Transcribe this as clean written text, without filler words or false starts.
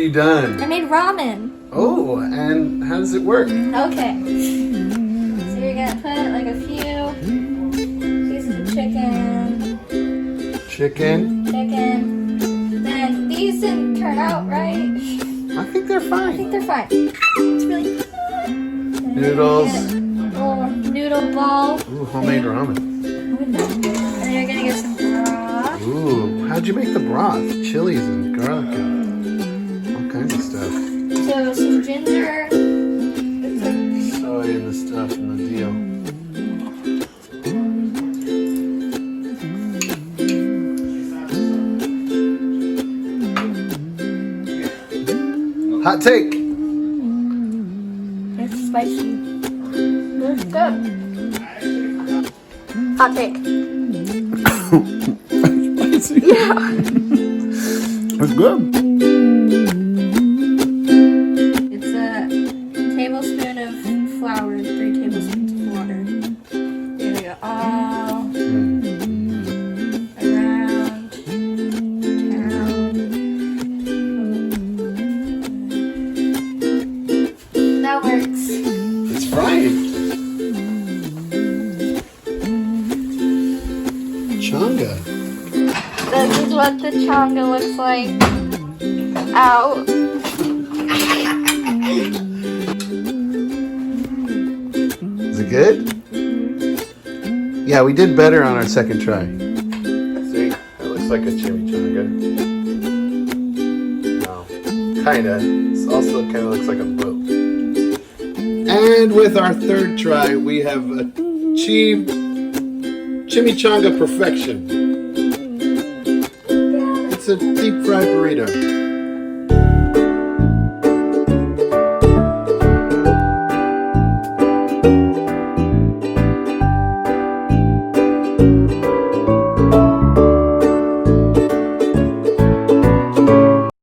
have you done? I made ramen. Oh, and how does it work? Okay. So you're gonna put like a few pieces of chicken. Chicken? Then these didn't turn out right. I think they're I fine. think they're fine. It's really good. Noodles. Little noodle ball. Ooh, homemade ramen. And then you're gonna get some broth. Ooh, how'd you make the broth? Chilies and garlic and all kinds of stuff. So some ginger. Soy and the stuff and the deal. Hot take. It's spicy. It's good. Hot take. Spicy. Yeah. It's good. It's a tablespoon of flour and 3 tablespoons of water. There we go. All around town. That works. It's frying. Changa. This is what the changa looks like. Out. Is it good? Yeah, we did better on our second try. See, that looks like a chimichanga. No, kinda. It also kind of looks like a boat. And with our third try, we have achieved chimichanga perfection. It's a deep fried burrito.